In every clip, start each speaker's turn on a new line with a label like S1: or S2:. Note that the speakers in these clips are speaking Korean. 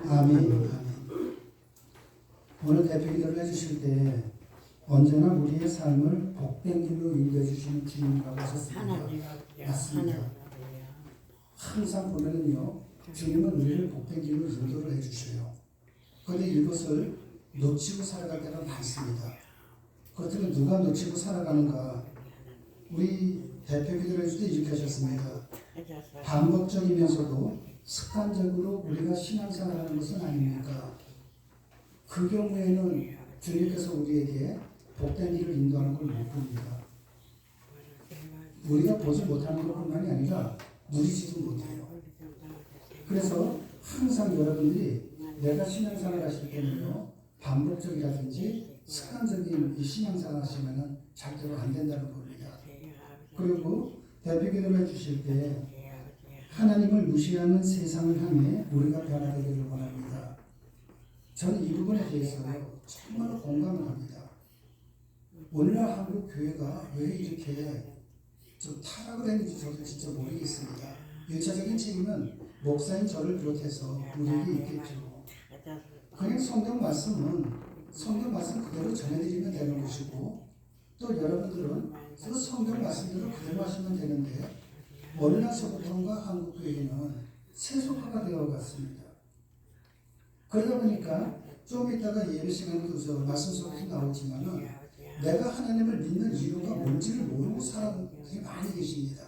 S1: 아멘. 아멘. 오늘 대표기도를 해주실 때 언제나 우리의 삶을 복된 길로 인도해주시는 주님이라고 하셨습니다. 맞습니다. 항상 보면은요, 주님은 우리를 복된 길로 인도를 해주셔요. 그런데 이것을 놓치고 살아갈 때가 많습니다. 그렇다면 누가 놓치고 살아가는가? 우리 대표기도를 해줄 때 이렇게 하셨습니다. 반복적이면서도 습관적으로 우리가 신앙생활을 하는 것은 아닙니까? 그 경우에는 주님께서 우리에게 복된 길을 인도하는 걸 못 봅니다. 우리가 보지 못하는 것뿐만이 아니라 누리지도 못해요. 그래서 항상 여러분들이 내가 신앙생활 하실 때는요, 반복적이라든지 습관적인 이 신앙생활 하시면은 절대로 안 된다는 겁니다. 그리고 대표기도를 해주실 때 하나님을 무시하는 세상을 향해 우리가 변화되기를 원합니다. 저는 이 부분에 대해서요, 정말로 공감을 합니다. 오늘날 한국 교회가 왜 이렇게 좀 타락을 했는지 저도 진짜 모르겠습니다. 1차적인 책임은 목사인 저를 비롯해서 우리에게 있겠죠. 그냥 성경 말씀 그대로 전해드리면 되는 것이고, 또 여러분들은 그 성경 말씀대로 그대로 하시면 되는데, 어느 날서부터인가 한국 교회는 세속화가 되어갔습니다. 그러다 보니까 좀 이따가 예배 시간에도 말씀 속에서 나오지만은 내가 하나님을 믿는 이유가 뭔지를 모르고 살아가는 분이 많이 계십니다.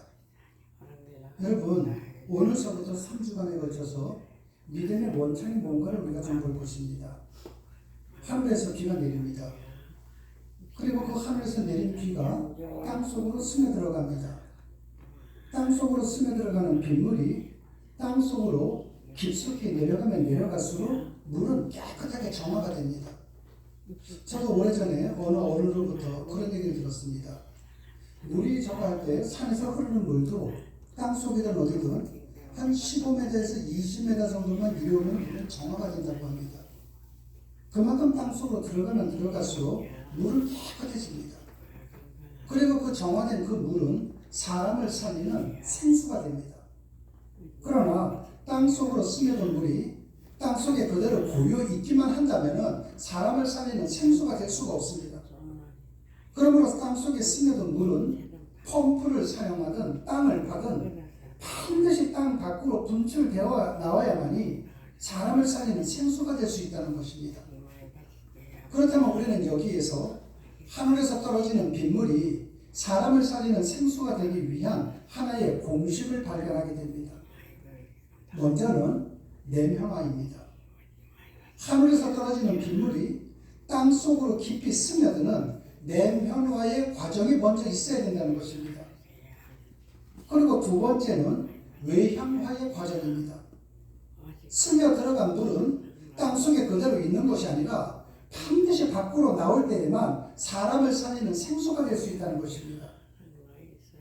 S1: 여러분, 오늘서부터 3주간에 걸쳐서 믿음의 원천이 뭔가를 우리가 좀 볼 것입니다. 하늘에서 비가 내립니다. 그리고 그 하늘에서 내린 비가 땅속으로 스며들어갑니다. 땅속으로 스며들어가는 빗물이 땅속으로 깊숙이 내려가면 내려갈수록 물은 깨끗하게 정화가 됩니다. 저도 오래전에 어느 어른으로부터 그런 얘기를 들었습니다. 물이 저거 할 때 산에서 흐르는 물도 땅속이든 어디든 한 15m에서 20m 정도만 내려오면 물은 정화가 된다고 합니다. 그만큼 땅속으로 들어가면 들어갈수록 물은 깨끗해집니다. 그리고 그 정화된 그 물은 사람을 살리는 생수가 됩니다. 그러나 땅속으로 스며든 물이 땅속에 그대로 고여 있기만 한다면 사람을 살리는 생수가 될 수가 없습니다. 그러므로 땅속에 스며든 물은 펌프를 사용하든 땅을 파든 반드시 땅 밖으로 분출되어 나와야만이 사람을 살리는 생수가 될 수 있다는 것입니다. 그렇다면 우리는 여기에서 하늘에서 떨어지는 빗물이 사람을 살리는 생수가 되기 위한 하나의 공식을 발견하게 됩니다. 먼저는 내면화입니다. 하늘에서 떨어지는 빗물이 땅속으로 깊이 스며드는 내면화의 과정이 먼저 있어야 된다는 것입니다. 그리고 두 번째는 외향화의 과정입니다. 스며들어간 물은 땅속에 그대로 있는 것이 아니라 반드시 밖으로 나올 때에만 사람을 살리는 생수가 될 수 있다는 것입니다.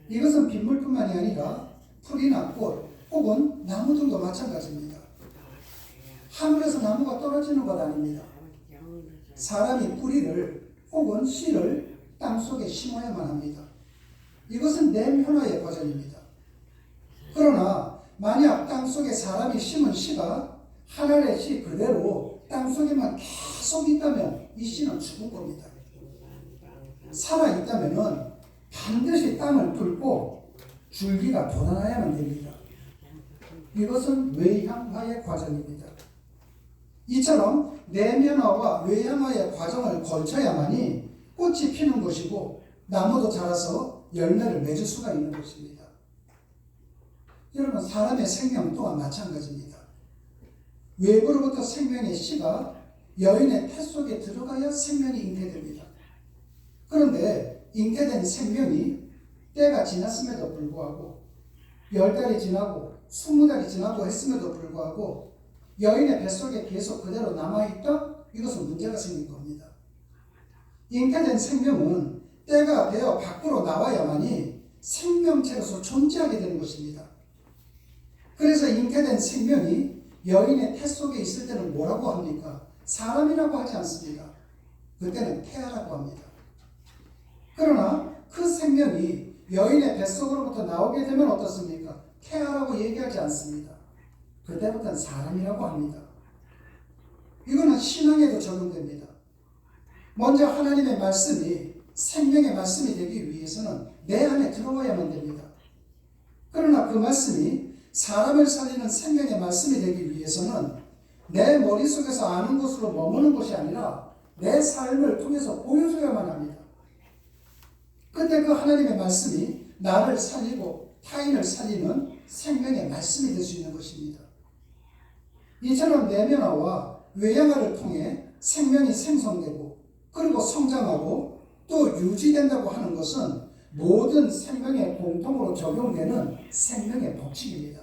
S1: 이것은 빗물뿐만이 아니라 풀이나 꽃 혹은 나무들도 마찬가지입니다. 하늘에서 나무가 떨어지는 것 아닙니다. 사람이 뿌리를 혹은 씨를 땅속에 심어야만 합니다. 이것은 내면화의 과정입니다. 그러나 만약 땅속에 사람이 심은 씨가 하늘의 씨 그대로 땅속에만 계속 있다면 이 씨는 죽은 겁니다. 살아있다면 반드시 땅을 뚫고 줄기가 돋아나야만 됩니다. 이것은 외향화의 과정입니다. 이처럼 내면화와 외향화의 과정을 거쳐야만이 꽃이 피는 것이고 나무도 자라서 열매를 맺을 수가 있는 것입니다. 여러분, 사람의 생명 또한 마찬가지입니다. 외부로부터 생명의 씨가 여인의 태 속에 들어가야 생명이 잉태됩니다. 그런데 잉태된 생명이 때가 지났음에도 불구하고 10달이 지나고 20달이 지나고 했음에도 불구하고 여인의 뱃속에 계속 그대로 남아있다? 이것은 문제가 생긴 겁니다. 잉태된 생명은 때가 되어 밖으로 나와야만이 생명체로서 존재하게 되는 것입니다. 그래서 잉태된 생명이 여인의 태 속에 있을 때는 뭐라고 합니까? 사람이라고 하지 않습니다. 그때는 태아라고 합니다. 그러나 그 생명이 여인의 뱃속으로부터 나오게 되면 어떻습니까? 태아라고 얘기하지 않습니다. 그때부터는 사람이라고 합니다. 이거는 신앙에도 적용됩니다. 먼저 하나님의 말씀이 생명의 말씀이 되기 위해서는 내 안에 들어와야만 됩니다. 그러나 그 말씀이 사람을 살리는 생명의 말씀이 되기 위해서는 내 머릿속에서 아는 것으로 머무는 것이 아니라 내 삶을 통해서 보여줘야만 합니다. 그때 그 하나님의 말씀이 나를 살리고 타인을 살리는 생명의 말씀이 될 수 있는 것입니다. 이처럼 내면화와 외양화를 통해 생명이 생성되고 그리고 성장하고 또 유지된다고 하는 것은 모든 생명에 공통으로 적용되는 생명의 법칙입니다.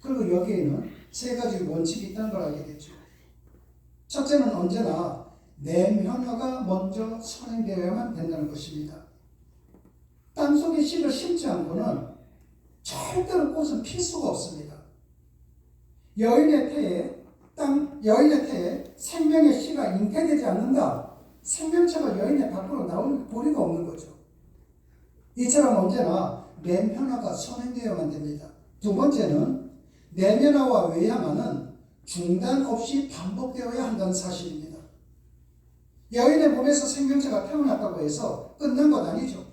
S1: 그리고 여기에는 세 가지 원칙이 있다는 걸 알게 되죠. 첫째는 언제나 내면화가 먼저 선행되어야만 된다는 것입니다. 땅속에 씨를 심지 않고는 절대로 꽃은 필 수가 없습니다. 여인의 태에 생명의 씨가 잉태되지 않는다. 생명체가 여인의 밖으로 나올 도리가 없는 거죠. 이처럼 언제나 내면화가 선행되어야만 됩니다. 두 번째는 내면화와 외양화는 중단 없이 반복되어야 한다는 사실입니다. 여인의 몸에서 생명체가 태어났다고 해서 끝난 것 아니죠.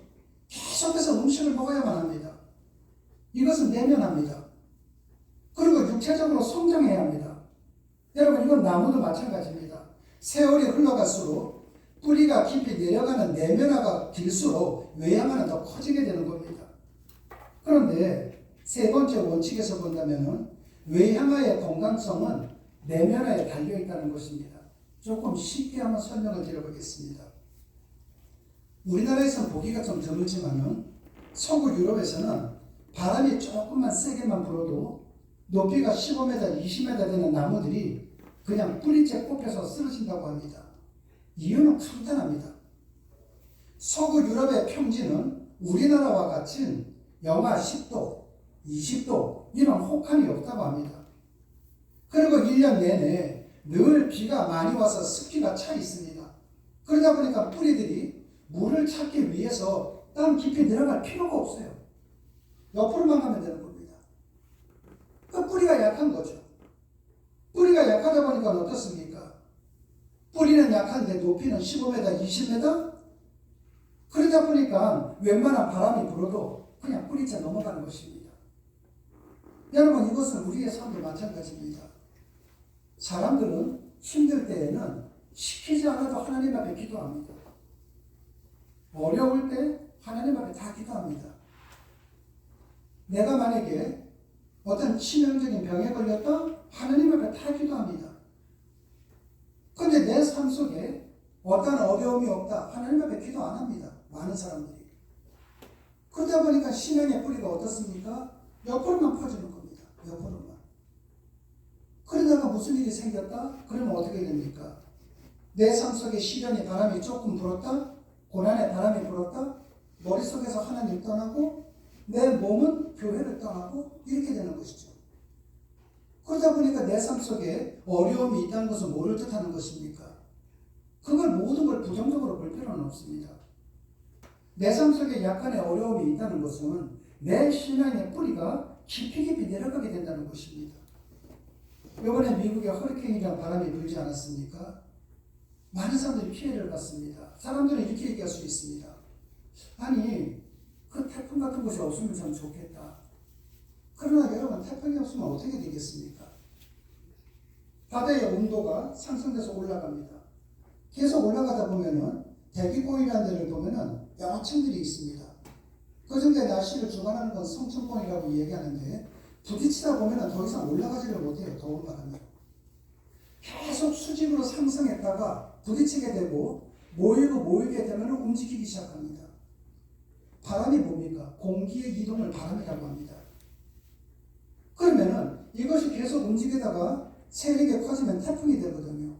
S1: 계속해서 음식을 먹어야만 합니다. 이것은 내면화입니다. 그리고 육체적으로 성장해야 합니다. 여러분, 이건 나무도 마찬가지입니다. 세월이 흘러갈수록 뿌리가 깊이 내려가는 내면화가 길수록 외양화는 더 커지게 되는 겁니다. 그런데 세 번째 원칙에서 본다면 외양화의 건강성은 내면화에 달려있다는 것입니다. 조금 쉽게 한번 설명을 드려보겠습니다. 우리나라에서는 보기가 좀 드물지만은 서구 유럽에서는 바람이 조금만 세게만 불어도 높이가 15m, 20m 되는 나무들이 그냥 뿌리째 꼽혀서 쓰러진다고 합니다. 이유는 간단합니다. 서구 유럽의 평지는 우리나라와 같은 영하 10도, 20도 이런 혹한이 없다고 합니다. 그리고 1년 내내 늘 비가 많이 와서 습기가 차 있습니다. 그러다 보니까 뿌리들이 물을 찾기 위해서 땅 깊이 들어갈 필요가 없어요. 옆으로만 가면 되는 겁니다. 그 뿌리가 약한 거죠. 뿌리가 약하다 보니까 어떻습니까? 뿌리는 약한데 높이는 15m, 20m? 그러다 보니까 웬만한 바람이 불어도 그냥 뿌리째 넘어가는 것입니다. 여러분, 이것은 우리의 삶도 마찬가지입니다. 사람들은 힘들 때에는 시키지 않아도 하나님 앞에 기도합니다. 어려울 때 하나님 앞에 다 기도합니다. 내가 만약에 어떤 치명적인 병에 걸렸다? 하나님 앞에 다 기도합니다. 그런데 내 삶 속에 어떤 어려움이 없다? 하나님 앞에 기도 안 합니다. 많은 사람들이. 그러다 보니까 신앙의 뿌리가 어떻습니까? 옆으로만 퍼지는 겁니다. 옆으로만. 그러다가 무슨 일이 생겼다? 그러면 어떻게 됩니까? 내 삶 속에 시련의 바람이 조금 불었다? 고난의 바람이 불었다? 머릿속에서 하나님 떠나고 내 몸은 교회를 떠나고 이렇게 되는 것이죠. 그러다 보니까 내 삶 속에 어려움이 있다는 것은 뭐를 뜻하는 것입니까? 그걸 모든 걸 부정적으로 볼 필요는 없습니다. 내 삶 속에 약간의 어려움이 있다는 것은 내 신앙의 뿌리가 깊이 내려가게 된다는 것입니다. 이번에 미국에 허리케인이라는 바람이 불지 않았습니까? 많은 사람들이 피해를 봤습니다. 사람들은 이렇게 얘기할 수 있습니다. 아니, 그 태풍 같은 것이 없으면 참 좋겠다. 그러나 여러분, 태풍이 없으면 어떻게 되겠습니까? 바다의 온도가 상승돼서 올라갑니다. 계속 올라가다 보면은 대기권이라는 데를 보면은 여러 층들이 있습니다. 그 중에 날씨를 주관하는 건 성층권이라고 얘기하는데 부딪히다 보면은 더 이상 올라가지를 못해요. 더운 바람이. 계속 수직으로 상승했다가 부딪히게 되고 모이게 되면 움직이기 시작합니다. 바람이 뭡니까? 공기의 이동을 바람이라고 합니다. 그러면은 이것이 계속 움직이다가 세력이 커지면 태풍이 되거든요.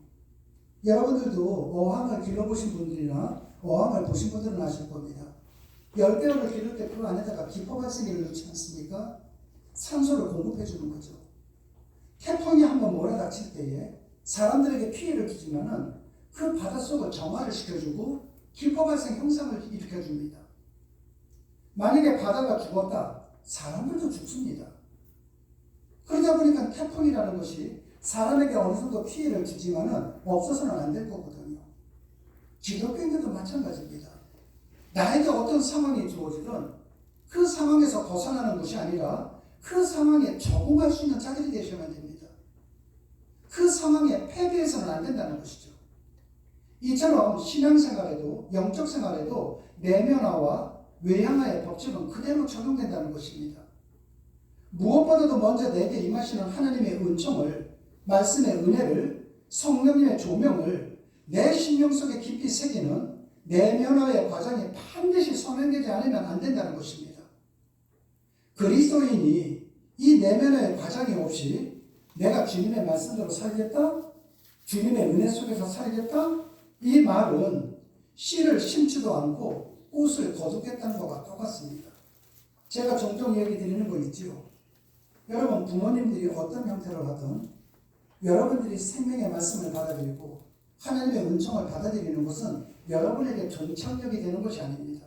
S1: 여러분들도 어항을 길러보신 분들이나 어항을 보신 분들은 아실 겁니다. 열대어를 기를 때 그 안에다가 기포 발생기를 넣지 않습니까? 산소를 공급해 주는 거죠. 태풍이 한번 몰아닥칠 때에 사람들에게 피해를 주지만은 그 바닷속을 정화를 시켜주고 기포 발생 현상을 일으켜줍니다. 만약에 바다가 죽었다, 사람들도 죽습니다. 그러다 보니까 태풍이라는 것이 사람에게 어느 정도 피해를 주지만은 없어서는 안 될 거거든요. 기독교인들도 마찬가지입니다. 나에게 어떤 상황이 주어지든 그 상황에서 벗어나는 것이 아니라 그 상황에 적응할 수 있는 자들이 되셔야만 됩니다. 그 상황에 패배해서는 안 된다는 것이죠. 이처럼 신앙생활에도 영적 생활에도 내면화와 외향화의 법칙은 그대로 적용된다는 것입니다. 무엇보다도 먼저 내게 임하시는 하나님의 은총을, 말씀의 은혜를, 성령님의 조명을 내 심령 속에 깊이 새기는 내면화의 과정이 반드시 선행되지 않으면 안 된다는 것입니다. 그리스도인이 이 내면화의 과정이 없이 내가 주님의 말씀대로 살겠다? 주님의 은혜 속에서 살겠다? 이 말은 씨를 심지도 않고 꽃을 거두겠다는 것과 똑같습니다. 제가 종종 얘기 드리는 거 있죠. 여러분 부모님들이 어떤 형태로 하든 여러분들이 생명의 말씀을 받아들이고 하나님의 은총을 받아들이는 것은 여러분에게 종착역이 되는 것이 아닙니다.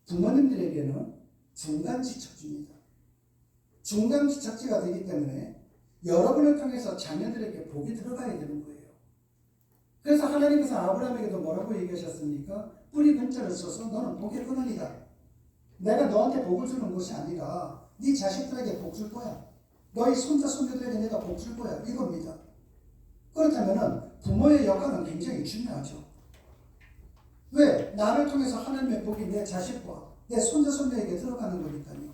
S1: 부모님들에게는 중간지척지입니다. 중간지척지가 되기 때문에 여러분을 통해서 자녀들에게 복이 들어가야 되는 거예요. 그래서 하나님께서 아브라함에게도 뭐라고 얘기하셨습니까? 뿌리 근처를 써서 너는 복의 근원이다. 내가 너한테 복을 주는 것이 아니라 네 자식들에게 복 줄 거야. 너희 손자 손녀들에게 내가 복 줄 거야. 이겁니다. 그렇다면 부모의 역할은 굉장히 중요하죠. 왜? 나를 통해서 하나님의 복이 내 자식과 내 손자 손녀에게 들어가는 거니까요.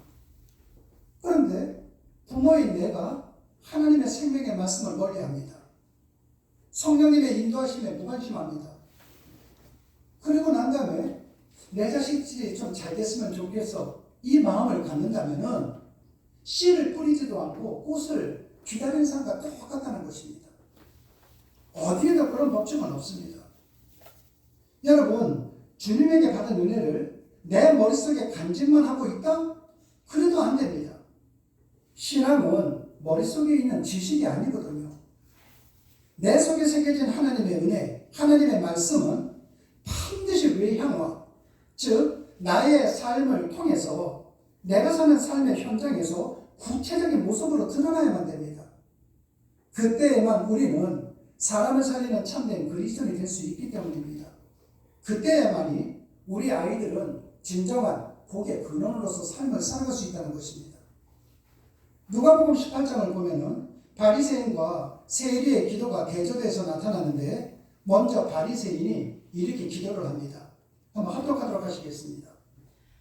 S1: 그런데 부모인 내가 하나님의 생명의 말씀을 멀리합니다. 성령님의 인도하심에 무관심합니다. 그리고 난 다음에 내 자식들이 좀 잘 됐으면 좋겠어. 이 마음을 갖는다면은 씨를 뿌리지도 않고 꽃을 기다리는 사람과 똑같다는 것입니다. 어디에도 그런 법칙은 없습니다. 여러분, 주님에게 받은 은혜를 내 머릿속에 간직만 하고 있다? 그래도 안 됩니다. 신앙은 머릿속에 있는 지식이 아니거든요. 내 속에 새겨진 하나님의 은혜, 하나님의 말씀은 반드시 외향화, 즉 나의 삶을 통해서 내가 사는 삶의 현장에서 구체적인 모습으로 드러나야만 됩니다. 그때에만 우리는 사람을 살리는 참된 그리스도인이 될 수 있기 때문입니다. 그때에만이 우리 아이들은 진정한 복의 근원으로서 삶을 살아갈 수 있다는 것입니다. 누가복음 18장을 보면은 바리새인과 세리의 기도가 대조돼서 나타나는데 먼저 바리새인이 이렇게 기도를 합니다. 한번 합독하도록 하시겠습니다.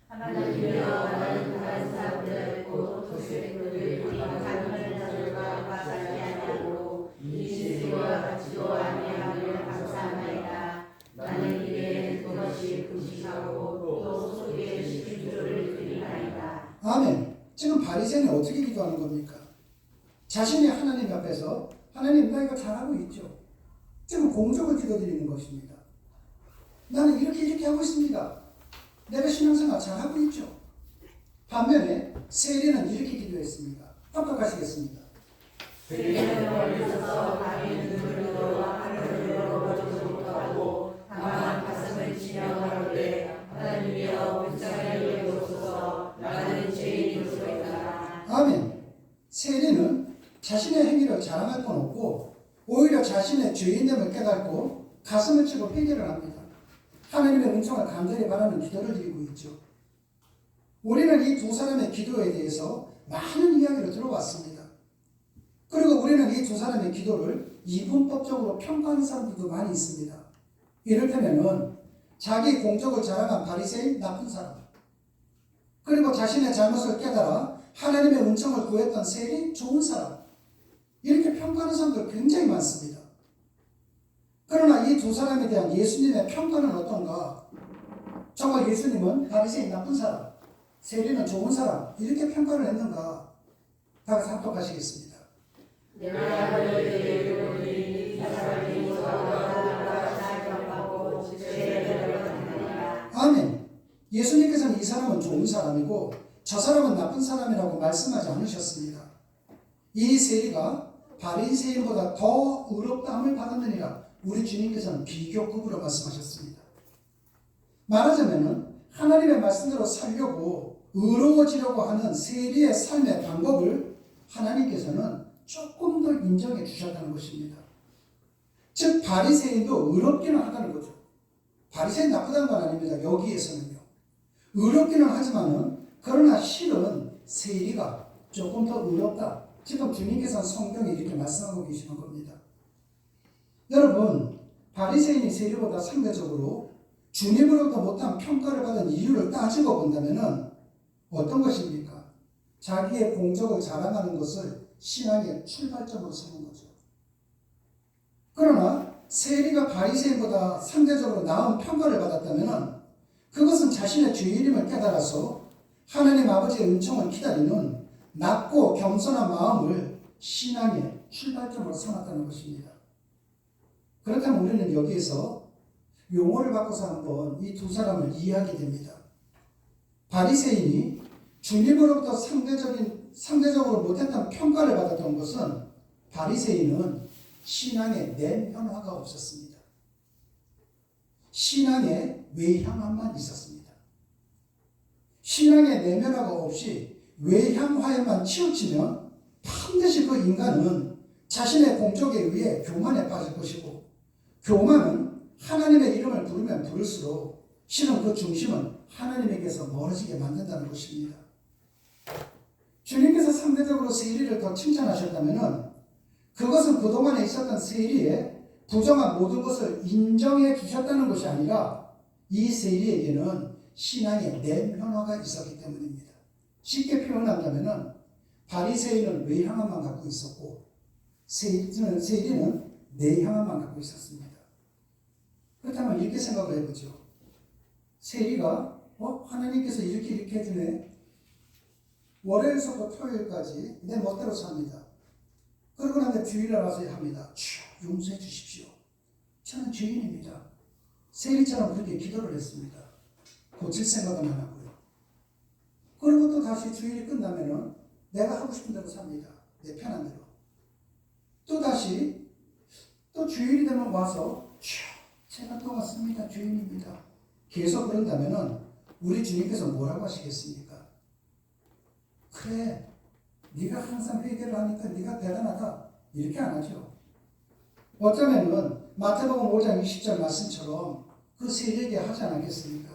S2: 하나님이여 나는 다른 사람들 곧 도시들을 가난한 자들과 맞지 아니하고 이 실수와 기도와 아니함을 감사하나이다. 나는 이에 그것이 금식하고 또 속에 식주를 드리나이다.
S1: 아멘. 지금 바리새인이 어떻게 기도하는 겁니까? 자신이 하나님 앞에서 하나님 나 이거 잘하고 있죠. 지금 공적을 기도드리는 것입니다. 나는 이렇게 하고 있습니다. 내가 신앙생활 잘하고 있죠. 반면에 세리는 이렇게 기도했습니다. 합격하시겠습니다.
S2: 세리는 멀리서 밤에 눈을 들어와 하늘을 열어보지도 못하고 다만 가슴을 치며 가로되 하나님이여 불쌍히 여기옵소서. 나는 죄인이로소이다.
S1: 아멘. 세리는 자신의 행위를 자랑할 건 없고 오히려 자신의 죄인됨을 깨닫고 가슴을 치고 회개를 합니다. 하나님의 은총을 간절히 바라는 기도를 드리고 있죠. 우리는 이 두 사람의 기도에 대해서 많은 이야기를 들어봤습니다. 그리고 우리는 이 두 사람의 기도를 이분법적으로 평가하는 사람들도 많이 있습니다. 이를테면은 자기 공적을 자랑한 바리새인 나쁜 사람, 그리고 자신의 잘못을 깨달아 하나님의 은총을 구했던 세리 좋은 사람, 이렇게 평가하는 사람들 굉장히 많습니다. 그러나 이 두 사람에 대한 예수님의 평가는 어떤가? 정말 예수님은 바리새인 나쁜 사람, 세리는 좋은 사람 이렇게 평가를 했는가? 다 같이 합독하시겠습니다.
S2: 내가 너희에게 이르노니 이 사람이 저와 사랑하고 죄를 받느니라.
S1: 아멘. 예수님께서는 이 사람은 좋은 사람이고 저 사람은 나쁜 사람이라고 말씀하지 않으셨습니다. 이 세리가 바리새인보다 더 의롭다함을 받았느니라. 우리 주님께서는 비교급으로 말씀하셨습니다. 말하자면 하나님의 말씀대로 살려고 의로워지려고 하는 세리의 삶의 방법을 하나님께서는 조금 더 인정해 주셨다는 것입니다. 즉 바리새인도 의롭기는 하다는 거죠. 바리새인 나쁘다는 건 아닙니다. 여기에서는요. 의롭기는 하지만은 그러나 실은 세리가 조금 더 의롭다. 지금 주님께서 성경에 이렇게 말씀하고 계시는 겁니다. 여러분, 바리새인이 세리보다 상대적으로 주님으로부터 못한 평가를 받은 이유를 따지고 본다면은 어떤 것입니까? 자기의 공적을 자랑하는 것을 신앙의 출발점으로 삼은 거죠. 그러나 세리가 바리새인보다 상대적으로 나은 평가를 받았다면 그것은 자신의 죄인임을 깨달아서 하나님 아버지의 은총을 기다리는 낮고 겸손한 마음을 신앙의 출발점으로 삼았다는 것입니다. 그렇다면 우리는 여기에서 용어를 바꿔서 한번 이 두 사람을 이해하게 됩니다. 바리새인이 주님으로부터 상대적으로 못했던 평가를 받았던 것은 바리새인은 신앙의 내면화가 없었습니다. 신앙의 외향함만 있었습니다. 신앙의 내면화가 없이 외향화에만 치우치면 반드시 그 인간은 자신의 공적에 의해 교만에 빠질 것이고, 교만은 하나님의 이름을 부르면 부를수록 실은 그 중심은 하나님에게서 멀어지게 만든다는 것입니다. 주님께서 상대적으로 세리를 더 칭찬하셨다면 그것은 그동안에 있었던 세리의 부정한 모든 것을 인정해 주셨다는 것이 아니라 이 세리에게는 신앙의 내면화가 있었기 때문입니다. 쉽게 표현한다면 바리새인은 외향함만 갖고 있었고 세리는 내향함만 갖고 있었습니다. 그렇다면 이렇게 생각을 해보죠. 세리가 하나님께서 이렇게 해주네. 월요일부터 토요일까지 내 멋대로 삽니다. 그러고 나면 주일날 와서 합니다. 주여 용서해 주십시오. 저는 죄인입니다. 세리처럼 그렇게 기도를 했습니다. 고칠 생각은 안 하고요. 그리고 또 다시 주일이 끝나면은 내가 하고 싶은 대로 삽니다. 내 편한 대로. 또 다시 또 주일이 되면 와서 주여 제가 또 왔습니다. 죄인입니다. 계속 그런다면은 우리 주님께서 뭐라고 하시겠습니까? 그래, 네가 항상 회개를 하니까 네가 대단하다. 이렇게 안 하죠. 어쩌면은 마태복음 5장 20절 말씀처럼 그 세리에게 하지 않았겠습니까?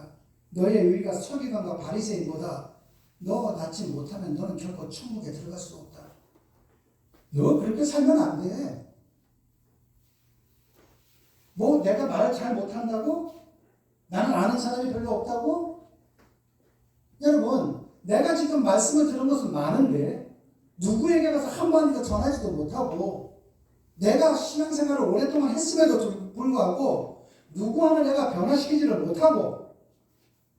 S1: 너의 의가 서기관과 바리새인보다 너 낫지 못하면 너는 결코 천국에 들어갈 수 없다. 너 그렇게 살면 안 돼. 뭐 내가 말을 잘 못한다고? 나는 아는 사람이 별로 없다고? 여러분, 내가 지금 말씀을 들은 것은 많은데 누구에게 가서 한마디도 전하지도 못하고 내가 신앙생활을 오랫동안 했음에도 불구하고 누구 하나 내가 변화시키지를 못하고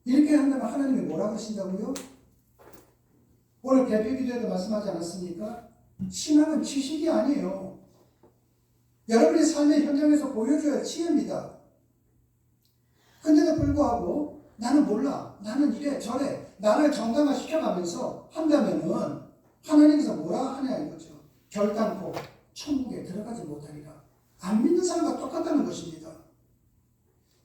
S1: 이렇게 한다면 하나님이 뭐라고 하신다고요? 오늘 개표기도에도 말씀하지 않았습니까? 신앙은 지식이 아니에요. 여러분의 삶의 현장에서 보여줘야 지혜입니다. 근데도 불구하고 나는 몰라. 나는 이래 저래. 나를 정당화시켜가면서 한다면은 하나님께서 뭐라 하냐 이거죠. 결단코 천국에 들어가지 못하리라. 안 믿는 사람과 똑같다는 것입니다.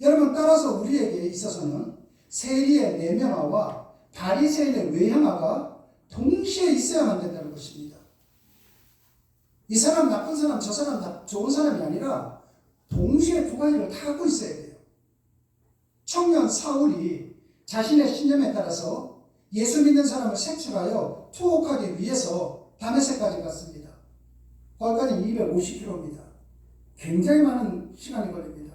S1: 여러분 따라서 우리에게 있어서는 세리의 내면화와 바리새인의 외향화가 동시에 있어야만 된다는 것입니다. 이 사람 나쁜 사람, 저 사람 좋은 사람이 아니라 동시에 두 가지를 다 갖고 있어야 돼요. 청년 사울이 자신의 신념에 따라서 예수 믿는 사람을 색출하여 투옥하기 위해서 다메섹까지 갔습니다. 거기까지 250km입니다. 굉장히 많은 시간이 걸립니다.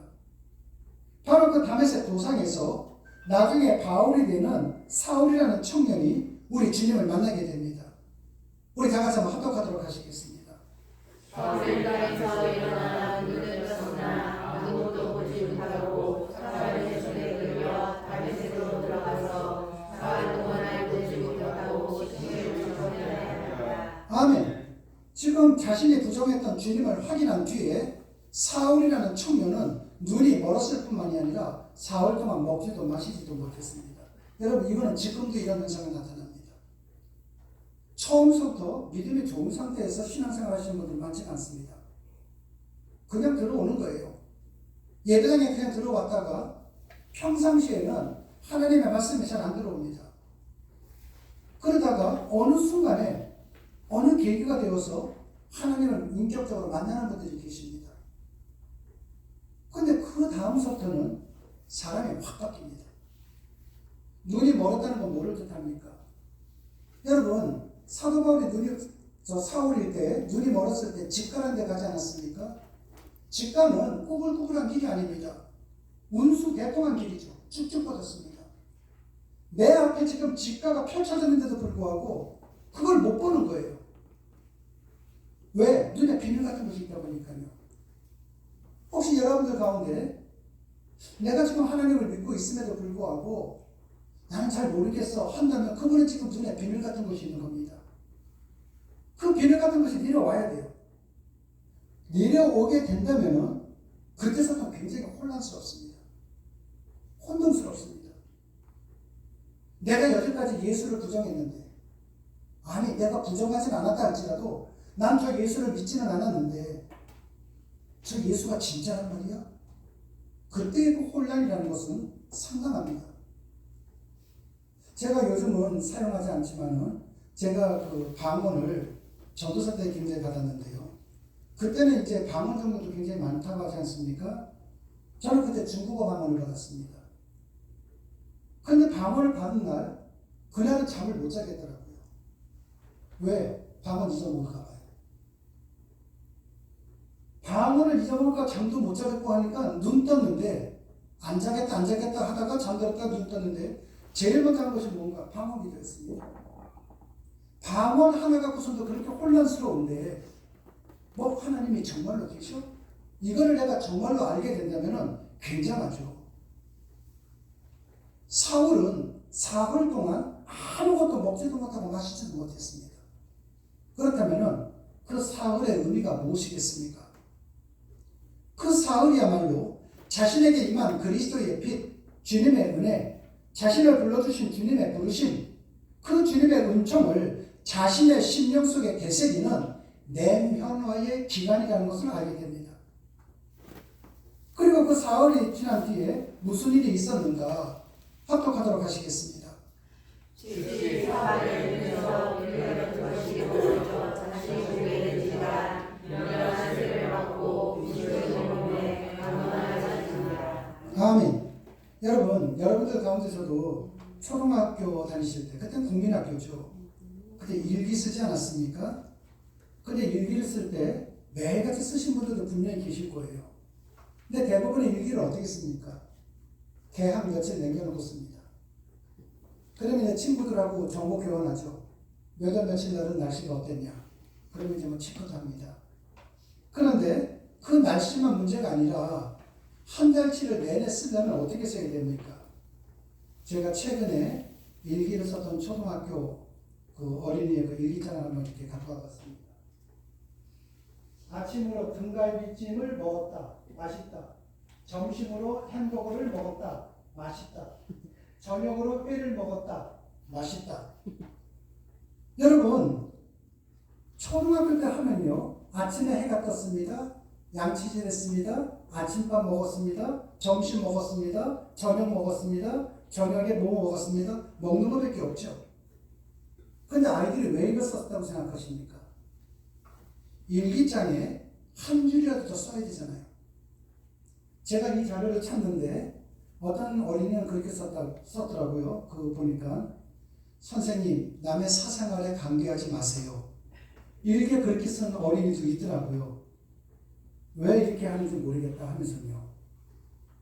S1: 바로 그 다메섹 도상에서 나중에 바울이 되는 사울이라는 청년이 우리 주님을 만나게 됩니다. 우리 다 같이 한번 합독하도록 하시겠습니다.
S2: 사울당에서 일어나 눈을 떴으나 아무것도 보지 못하고 사울의 손에 끌려 다메섹으로 들어가서 사흘 동안 알지 못하고 시신을 전해하였다.
S1: 아멘. 지금 자신이 부정했던 주님을 확인한 뒤에 사울이라는 청년은 눈이 멀었을 뿐만이 아니라 사흘 동안 먹지도 마시지도 못했습니다. 여러분 이거는 지금도 이런 현상이 나타납니다. 처음부터 믿음이 좋은 상태에서 신앙생활 하시는 분들 많지 않습니다. 그냥 들어오는 거예요. 예배당에 그냥 들어왔다가 평상시에는 하나님의 말씀이 잘 안 들어옵니다. 그러다가 어느 순간에 어느 계기가 되어서 하나님을 인격적으로 만나는 분들이 계십니다. 근데 그 다음부터는 사람이 확 바뀝니다. 눈이 멀었다는 건 뭐를 뜻합니까? 여러분, 사도 바울이 사울일 때 눈이 멀었을 때 직가라는 데 가지 않았습니까? 직가는 꾸불꾸불한 길이 아닙니다. 운수대통한 길이죠. 쭉쭉 뻗었습니다. 내 앞에 지금 직가가 펼쳐졌는데도 불구하고 그걸 못 보는 거예요. 왜? 눈에 비늘 같은 것이 있다 보니까요. 혹시 여러분들 가운데 내가 지금 하나님을 믿고 있음에도 불구하고 나는 잘 모르겠어 한다면 그분은 지금 눈에 비늘 같은 것이 있는 겁니다. 그 비늘 같은 것이 내려와야 돼요. 내려오게 된다면 그때서부터 굉장히 혼란스럽습니다. 혼동스럽습니다. 내가 여기까지 예수를 부정했는데, 아니 내가 부정하진 않았다 할지라도 난 저 예수를 믿지는 않았는데 저 예수가 진짜란 말이야? 그때의 그 혼란이라는 것은 상당합니다. 제가 요즘은 사용하지 않지만은 제가 그 방언을 전도사 때 굉장히 받았는데요. 그때는 이제 방언 정도도 굉장히 많다고 하지 않습니까? 저는 그때 중국어 방언을 받았습니다. 그런데 방언을 받은 날, 그날은 잠을 못 자겠더라고요. 왜? 방언 잊어먹을까 봐요. 방언을 잊어먹을까 잠도 못 자겠고 하니까 눈 떴는데, 안 자겠다 하다가 잠들었다 눈 떴는데, 제일 먼저 한 것이 뭔가? 방언 기도였습니다. 방언 하나 갖고서도 그렇게 혼란스러운데, 뭐 하나님이 정말로 계셔? 이거를 내가 정말로 알게 된다면 굉장하죠. 사울은 사흘 동안 아무것도 먹지도 못하고 마시지도 못했습니다. 그렇다면 그 사흘의 의미가 무엇이겠습니까? 그 사흘이야말로 자신에게 임한 그리스도의 빛, 주님의 은혜, 자신을 불러주신 주님의 부르심, 그 주님의 은총을 자신의 심령 속에 되새기는 내면화의 기간이라는 것을 알게 됩니다. 그리고 그 사흘이 지난 뒤에 무슨 일이 있었는가 합독하도록 하시겠습니다.
S2: 즉시 사흘을 위해서 우리가 것이 오르죠. 자신이 보게 되지만 명령한 세를 받고 미주의 몸에 강건하였습니다.
S1: 아멘. 여러분들 가운데서도 초등학교 다니실 때, 그때는 국민학교죠. 그때 일기 쓰지 않았습니까? 근데 일기를 쓸 때 매일같이 쓰신 분들도 분명히 계실 거예요. 근데 대부분의 일기를 어떻게 씁니까? 개학 며칠 남겨놓고 씁니다. 그러면 이제 친구들하고 정보 교환하죠. 몇 월 며칠 날은 날씨가 어땠냐. 그러면 이제 뭐 체크도 합니다. 그런데 그 날씨만 문제가 아니라 한 달치를 내내 쓰려면 어떻게 써야 됩니까? 제가 최근에 일기를 썼던 초등학교 그 어린이의 그 일기장을 한번 이렇게 갖고 와봤습니다. 아침으로 등갈비찜을 먹었다. 맛있다. 점심으로 햄버거를 먹었다. 맛있다. 저녁으로 회를 먹었다. 맛있다. 여러분, 초등학교 때 하면요. 아침에 해가 떴습니다. 양치질 했습니다. 아침밥 먹었습니다. 점심 먹었습니다. 저녁 먹었습니다. 저녁에 뭐 먹었습니다. 먹는 것밖에 없죠. 근데 아이들이 왜 이거 썼다고 생각하십니까? 일기장에 한 줄이라도 더 써야 되잖아요. 제가 이 자료를 찾는데 어떤 어린이는 그렇게 썼더라고요. 그거 보니까 선생님, 남의 사생활에 관계하지 마세요. 이렇게 그렇게 쓴 어린이도 있더라고요. 왜 이렇게 하는지 모르겠다 하면서요.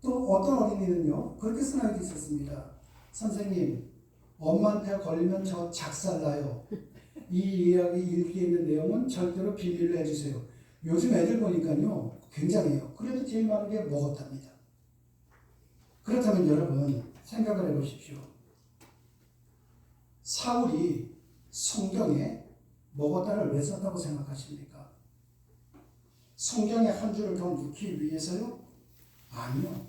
S1: 또 어떤 어린이는요, 그렇게 쓴 아이도 있었습니다. 선생님, 엄마한테 걸리면 저 작살나요. 이 이야기 일기에 있는 내용은 절대로 비밀로 해주세요. 요즘 애들 보니까요, 굉장해요. 그래도 제일 많은 게 먹었답니다. 그렇다면 여러분, 생각을 해보십시오. 사울이 성경에 먹었다를 왜 썼다고 생각하십니까? 성경에 한 줄을 더 넣기 위해서요? 아니요.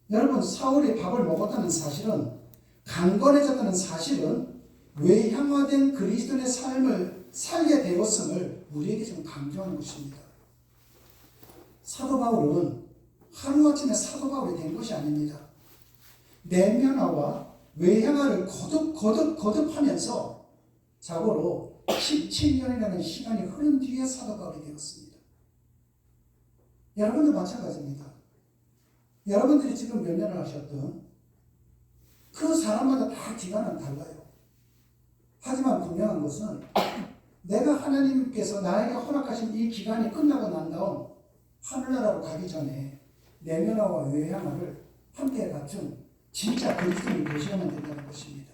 S1: 여러분, 사울이 밥을 먹었다는 사실은, 강건해졌다는 사실은 외향화된 그리스도의 삶을 살게 되었음을 우리에게 좀 강조하는 것입니다. 사도 바울은 하루아침에 사도 바울이 된 것이 아닙니다. 내면화와 외향화를 거듭하면서 자고로 17년이라는 시간이 흐른 뒤에 사도 바울이 되었습니다. 여러분도 마찬가지입니다. 여러분들이 지금 몇 년을 하셨던 그 사람마다 다 기간은 달라요. 하지만 분명한 것은 내가 하나님께서 나에게 허락하신 이 기간이 끝나고 난 다음 하늘나라로 가기 전에 내면화와 외향화를 함께 갖춘 진짜 그리스도인이 되셔야만 된다는 것입니다.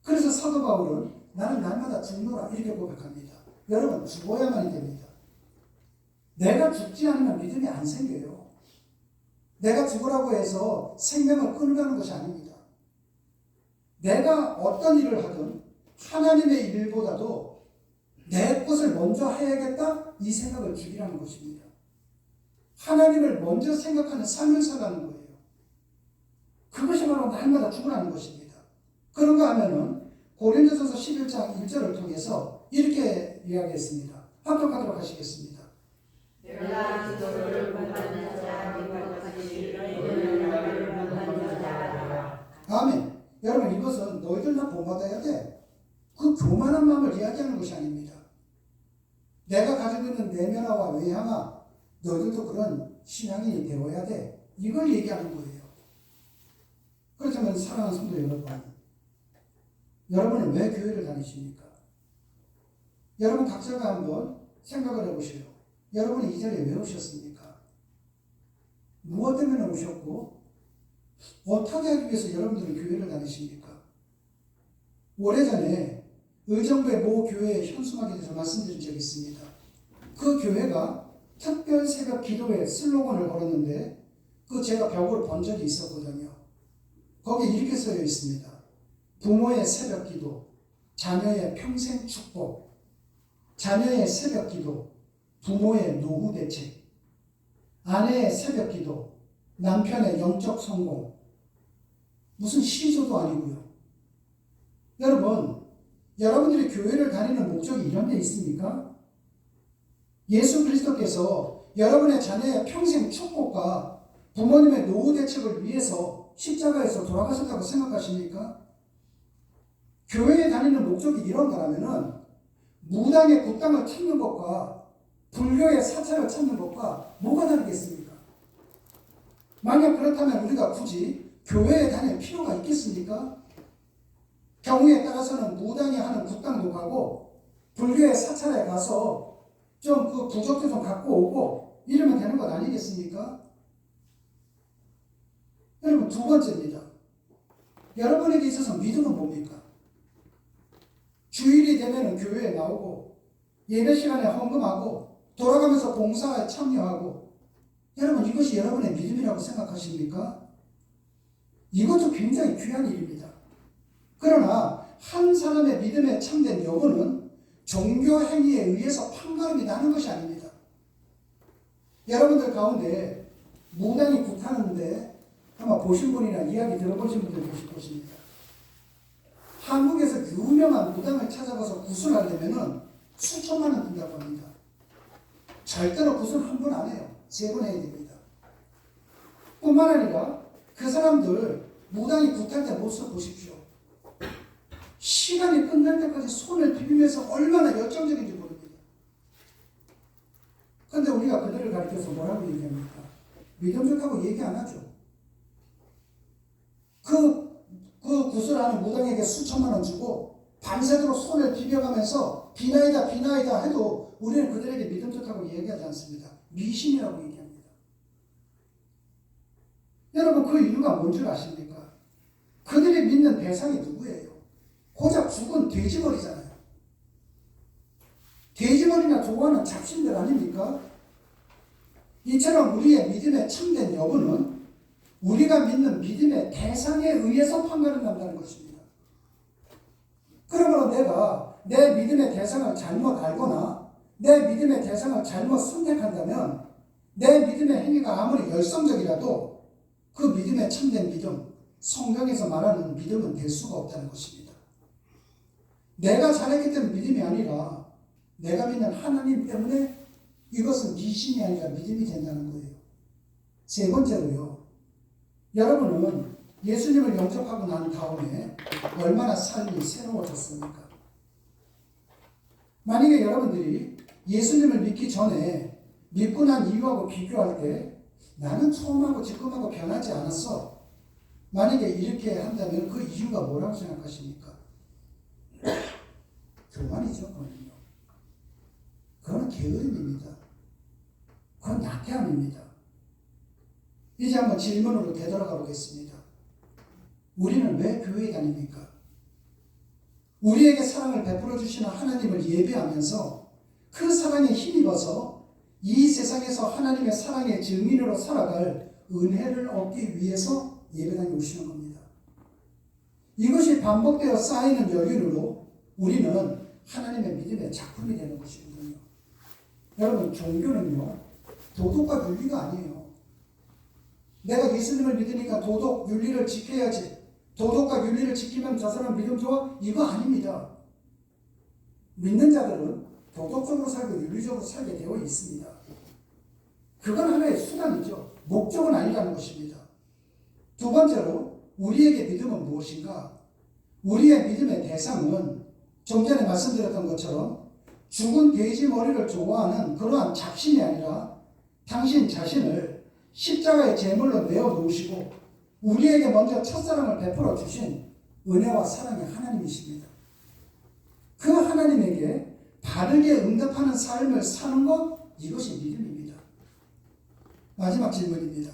S1: 그래서 사도 바울은 나는 날마다 죽노라 이렇게 고백합니다. 여러분, 죽어야만이 됩니다. 내가 죽지 않으면 믿음이 안 생겨요. 내가 죽으라고 해서 생명을 끊으라는 것이 아닙니다. 내가 어떤 일을 하든 하나님의 일보다도 내 것을 먼저 해야겠다 이 생각을 죽이라는 것입니다. 하나님을 먼저 생각하는 삶을 살라는 거예요. 그것이 바로 날마다 죽으라는 것입니다. 그런가 하면은 고린도전서 11장 1절을 통해서 이렇게 이야기했습니다. 합독하도록 하시겠습니다.
S2: 내가 기도를 본받는 자들과 같이 너희는 나를 본받는 자라.
S1: 아멘. 여러분, 이것은 너희들 다 본받아야 돼. 그 교만한 마음을 이야기하는 것이 아닙니다. 내가 가지고 있는 내면화와 외향화, 너희들도 그런 신앙인이 되어야 돼. 이걸 얘기하는 거예요. 그렇다면 사랑하는 성도 여러분, 여러분은 왜 교회를 다니십니까? 여러분 각자가 한번 생각을 해보세요. 여러분이 이 자리에 왜 오셨습니까? 무엇 때문에 오셨고 어떻게 하기 위해서 여러분들은 교회를 다니십니까? 오래전에 의정부의 모 교회에 현수막에 대해서 말씀드린 적이 있습니다. 그 교회가 특별 새벽 기도회 슬로건을 걸었는데 그 제가 벽으로 본 적이 있었거든요. 거기에 이렇게 써져 있습니다. 부모의 새벽 기도, 자녀의 평생 축복, 자녀의 새벽 기도, 부모의 노후 대책, 아내의 새벽 기도, 남편의 영적 성공. 무슨 시조도 아니고요. 여러분, 여러분들이 교회를 다니는 목적이 이런 데 있습니까? 예수 그리스도께서 여러분의 자녀의 평생 축복과 부모님의 노후 대책을 위해서 십자가에서 돌아가셨다고 생각하십니까? 교회에 다니는 목적이 이런 거라면은 무당의 굿당을 찾는 것과 불교의 사찰을 찾는 것과 뭐가 다르겠습니까? 만약 그렇다면 우리가 굳이 교회에 다닐 필요가 있겠습니까? 경우에 따라서는 무당이 하는 굿당도 가고 불교의 사찰에 가서 좀 그 부적도 좀 갖고 오고 이러면 되는 것 아니겠습니까? 여러분, 두 번째입니다. 여러분에게 있어서 믿음은 뭡니까? 주일이 되면 교회에 나오고 예배 시간에 헌금하고 돌아가면서 봉사에 참여하고, 여러분 이것이 여러분의 믿음이라고 생각하십니까? 이것도 굉장히 귀한 일입니다. 그러나 한 사람의 믿음의 참된 여부는 종교 행위에 의해서 판가름이 나는 것이 아닙니다. 여러분들 가운데 무당이 굿하는데 아마 보신 분이나 이야기 들어보신 분들 계실 것입니다. 한국에서 유명한 무당을 찾아가서 굿을 하려면 수천만 원 든다고 합니다. 절대로 굿은 한 번 안 해요. 3번 해야 됩니다. 뿐만 아니라 그 사람들 무당이 굿할 때 모습 보십시오. 시간이 끝날 때까지 손을 비비면서 얼마나 열정적인지 모릅니다. 그런데 우리가 그들을 가르쳐서 뭐라고 얘기합니까? 믿음 좋다고 얘기 안 하죠. 그 굿을 하는 무당에게 수천만 원 주고 밤새도록 손을 비벼가면서 비나이다 비나이다 해도 우리는 그들에게 믿음 좋다고 얘기하지 않습니다. 미신이라고 얘기합니다. 여러분, 그 이유가 뭔 줄 아십니까? 그들이 믿는 대상이 누구예요? 고작 죽은 돼지머리잖아요. 돼지머리나 좋아하는 잡신들 아닙니까? 이처럼 우리의 믿음의 참된 여부는 우리가 믿는 믿음의 대상에 의해서 판가름 난다는 것입니다. 그러므로 내가 내 믿음의 대상을 잘못 알거나 내 믿음의 대상을 잘못 선택한다면 내 믿음의 행위가 아무리 열성적이라도 그 믿음의 참된 믿음, 성경에서 말하는 믿음은 될 수가 없다는 것입니다. 내가 잘했기 때문에 믿음이 아니라 내가 믿는 하나님 때문에 이것은 미신이 아니라 믿음이 된다는 거예요. 세 번째로요. 여러분은 예수님을 영접하고 난 다음에 얼마나 삶이 새로워졌습니까? 만약에 여러분들이 예수님을 믿기 전에 믿고 난 이유하고 비교할 때 나는 처음하고 지금하고 변하지 않았어. 만약에 이렇게 한다면 그 이유가 뭐라고 생각하십니까? 교만이죠. 그거는요. 그건 게으름입니다. 그건 나태함입니다. 이제 한번 질문으로 되돌아가 보겠습니다. 우리는 왜 교회에 다닙니까? 우리에게 사랑을 베풀어 주시는 하나님을 예배하면서 그 사랑에 힘입어서 이 세상에서 하나님의 사랑의 증인으로 살아갈 은혜를 얻기 위해서 예배당에 오시는 겁니다. 이것이 반복되어 쌓이는 연륜으로 우리는 하나님의 믿음의 작품이 되는 것이거든요. 여러분, 종교는요, 도덕과 윤리가 아니에요. 내가 예수님을 믿으니까 도덕, 윤리를 지켜야지. 도덕과 윤리를 지키면 저 사람 믿음 좋아? 이거 아닙니다. 믿는 자들은 도덕적으로 살고 윤리적으로 살게 되어 있습니다. 그건 하나의 수단이죠. 목적은 아니라는 것입니다. 두 번째로 우리에게 믿음은 무엇인가? 우리의 믿음의 대상은 좀 전에 말씀드렸던 것처럼 죽은 돼지 머리를 좋아하는 그러한 잡신이 아니라 당신 자신을 십자가의 제물로 내어놓으시고 우리에게 먼저 첫사랑을 베풀어 주신 은혜와 사랑의 하나님이십니다. 그 하나님에게 바르게 응답하는 삶을 사는 것, 이것이 믿음입니다. 마지막 질문입니다.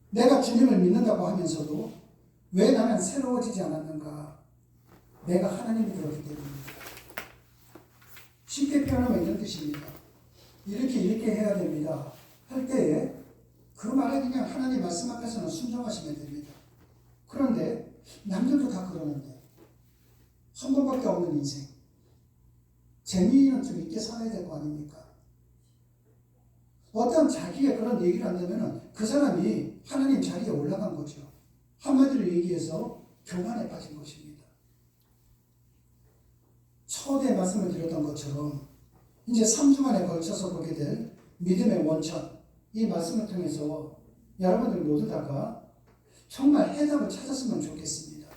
S1: 내가 주님을 믿는다고 하면서도 왜 나는 새로워지지 않았는가? 내가 하나님이 되었기 때문입니다. 쉽게 표현하면 이런 뜻입니다. 이렇게 해야 됩니다. 할 때에 그 말에 그냥 하나님 말씀 앞에서는 순종하시면 됩니다. 그런데 남들도 다 그러는데 한 번밖에 없는 인생, 재미는 좀 있게 살아야 될 거 아닙니까? 어떤 자기의 그런 얘기를 한다면 그 사람이 하나님 자리에 올라간 거죠. 한마디로 얘기해서 교만에 빠진 것입니다. 초대 말씀을 드렸던 것처럼 이제 3주간에 걸쳐서 보게 될 믿음의 원천, 이 말씀을 통해서 여러분들 모두 다가 정말 해답을 찾았으면 좋겠습니다.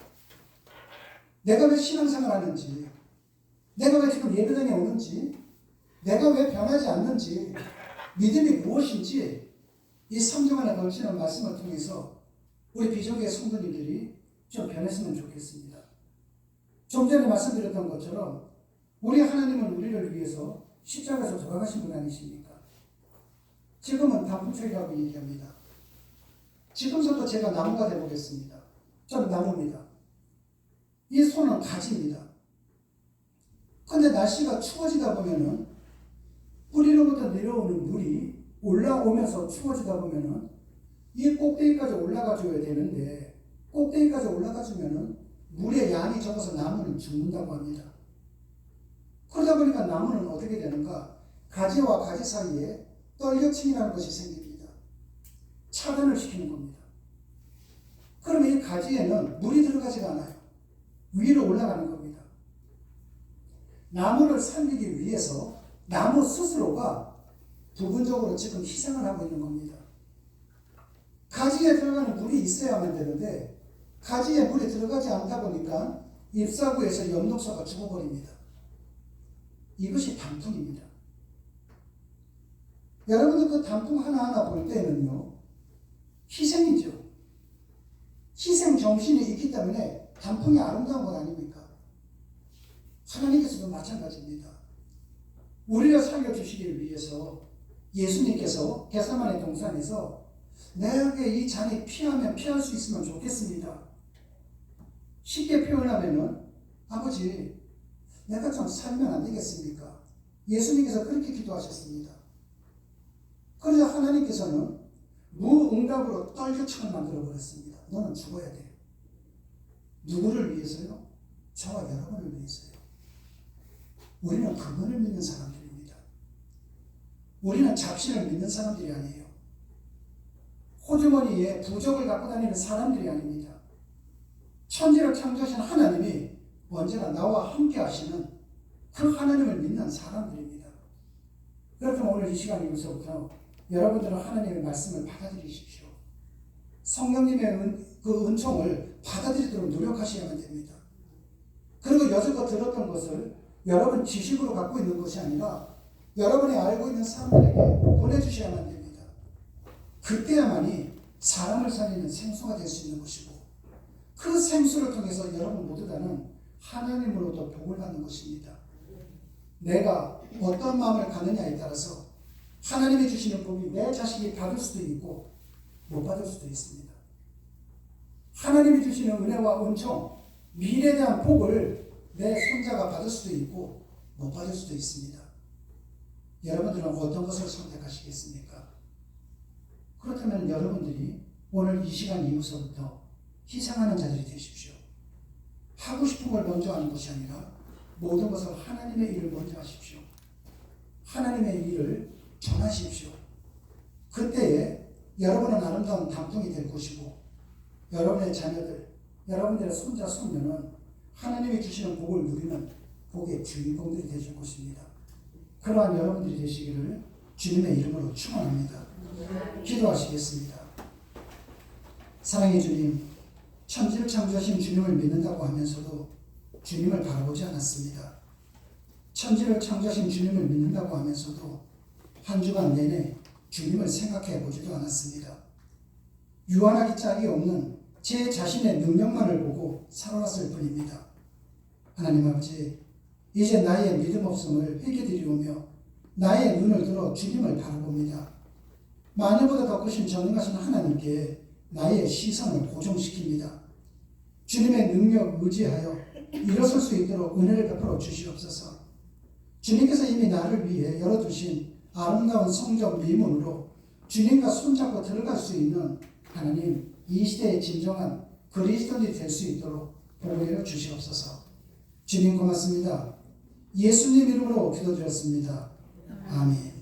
S1: 내가 왜 신앙생활 하는지, 내가 왜 지금 예배당에 오는지, 내가 왜 변하지 않는지, 믿음이 무엇인지 이 3주간에 걸치는 말씀을 통해서 우리 비조기의 성도님들이 좀 변했으면 좋겠습니다. 좀 전에 말씀드렸던 것처럼 우리 하나님은 우리를 위해서 십자가에서 돌아가신 분 아니십니까? 지금은 단풍철이라고 얘기합니다. 지금부터 제가 나무가 되어보겠습니다. 저는 나무입니다. 이 손은 가지입니다. 근데 날씨가 추워지다 보면은 뿌리로부터 내려오는 물이 올라오면서 추워지다 보면은 이 꼭대기까지 올라가 줘야 되는데 꼭대기까지 올라가 주면은 물의 양이 적어서 나무는 죽는다고 합니다. 그러다 보니까 나무는 어떻게 되는가? 가지와 가지 사이에 떨겨침이라는 것이 생깁니다. 차단을 시키는 겁니다. 그러면 이 가지에는 물이 들어가지가 않아요. 위로 올라가는 겁니다. 나무를 살리기 위해서 나무 스스로가 부분적으로 지금 희생을 하고 있는 겁니다. 가지에 들어가는 물이 있어야만 되는데 가지에 물이 들어가지 않다 보니까 잎사구에서 엽록소가 죽어버립니다. 이것이 단풍입니다. 여러분들 그 단풍 하나하나 볼 때는요, 희생이죠. 희생 정신이 있기 때문에 단풍이 아름다운 것 아닙니까? 하나님께서도 마찬가지입니다. 우리를 살려주시기 위해서 예수님께서 겟세마네 동산에서 내게 이 잔이 피하면 피할 수 있으면 좋겠습니다. 쉽게 표현하면은 아버지, 내가 좀 살면 안 되겠습니까? 예수님께서 그렇게 기도하셨습니다. 그래서 하나님께서는 무응답으로 떨겨층을 만들어 버렸습니다. 너는 죽어야 돼. 누구를 위해서요? 저와 여러분을 위해서요. 우리는 그분을 믿는 사람들입니다. 우리는 잡신을 믿는 사람들이 아니에요. 호주머니에 부적을 갖고 다니는 사람들이 아닙니다. 천지를 창조하신 하나님이 언제나 나와 함께 하시는 그 하나님을 믿는 사람들입니다. 그렇다면 오늘 이 시간이면서부터 여러분들은 하나님의 말씀을 받아들이십시오. 성령님의 그 은총을 받아들이도록 노력하셔야만 됩니다. 그리고 여지껏 들었던 것을 여러분 지식으로 갖고 있는 것이 아니라 여러분이 알고 있는 사람들에게 보내주셔야만 됩니다. 그때야만이 사람을 살리는 생수가 될 수 있는 것이고 그 생수를 통해서 여러분 모두 다는 하나님으로부터 복을 받는 것입니다. 내가 어떤 마음을 갖느냐에 따라서 하나님이 주시는 복이 내 자식이 받을 수도 있고 못 받을 수도 있습니다. 하나님이 주시는 은혜와 은총, 미래에 대한 복을 내 손자가 받을 수도 있고 못 받을 수도 있습니다. 여러분들은 어떤 것을 선택하시겠습니까? 그렇다면 여러분들이 오늘 이 시간 이후서부터 희생하는 자들이 되십시오. 하고 싶은 걸 먼저 하는 것이 아니라 모든 것을 하나님의 일을 먼저 하십시오. 하나님의 일을 전하십시오. 그때에 여러분은 아름다운 단풍이 될 것이고 여러분의 자녀들, 여러분들의 손자, 손녀는 하나님이 주시는 복을 누리는 복의 주인공들이 되실 것입니다. 그러한 여러분들이 되시기를 주님의 이름으로 축원합니다. 기도하시겠습니다. 사랑의 주님, 천지를 창조하신 주님을 믿는다고 하면서도 주님을 바라보지 않았습니다. 천지를 창조하신 주님을 믿는다고 하면서도 한 주간 내내 주님을 생각해 보지도 않았습니다. 유한하기 짝이 없는 제 자신의 능력만을 보고 살아왔을 뿐입니다. 하나님 아버지, 이제 나의 믿음 없음을 회개드리오며 나의 눈을 들어 주님을 바라봅니다. 만일보다 더 크신 전능하신 하나님께 나의 시선을 고정시킵니다. 주님의 능력 의지하여 일어설 수 있도록 은혜를 베풀어 주시옵소서. 주님께서 이미 나를 위해 열어두신 아름다운 성전 미문으로 주님과 손잡고 들어갈 수 있는 하나님, 이 시대의 진정한 그리스도인이 될 수 있도록 복을 내려 주시옵소서. 주님 고맙습니다. 예수님 이름으로 기도드렸습니다. 아멘.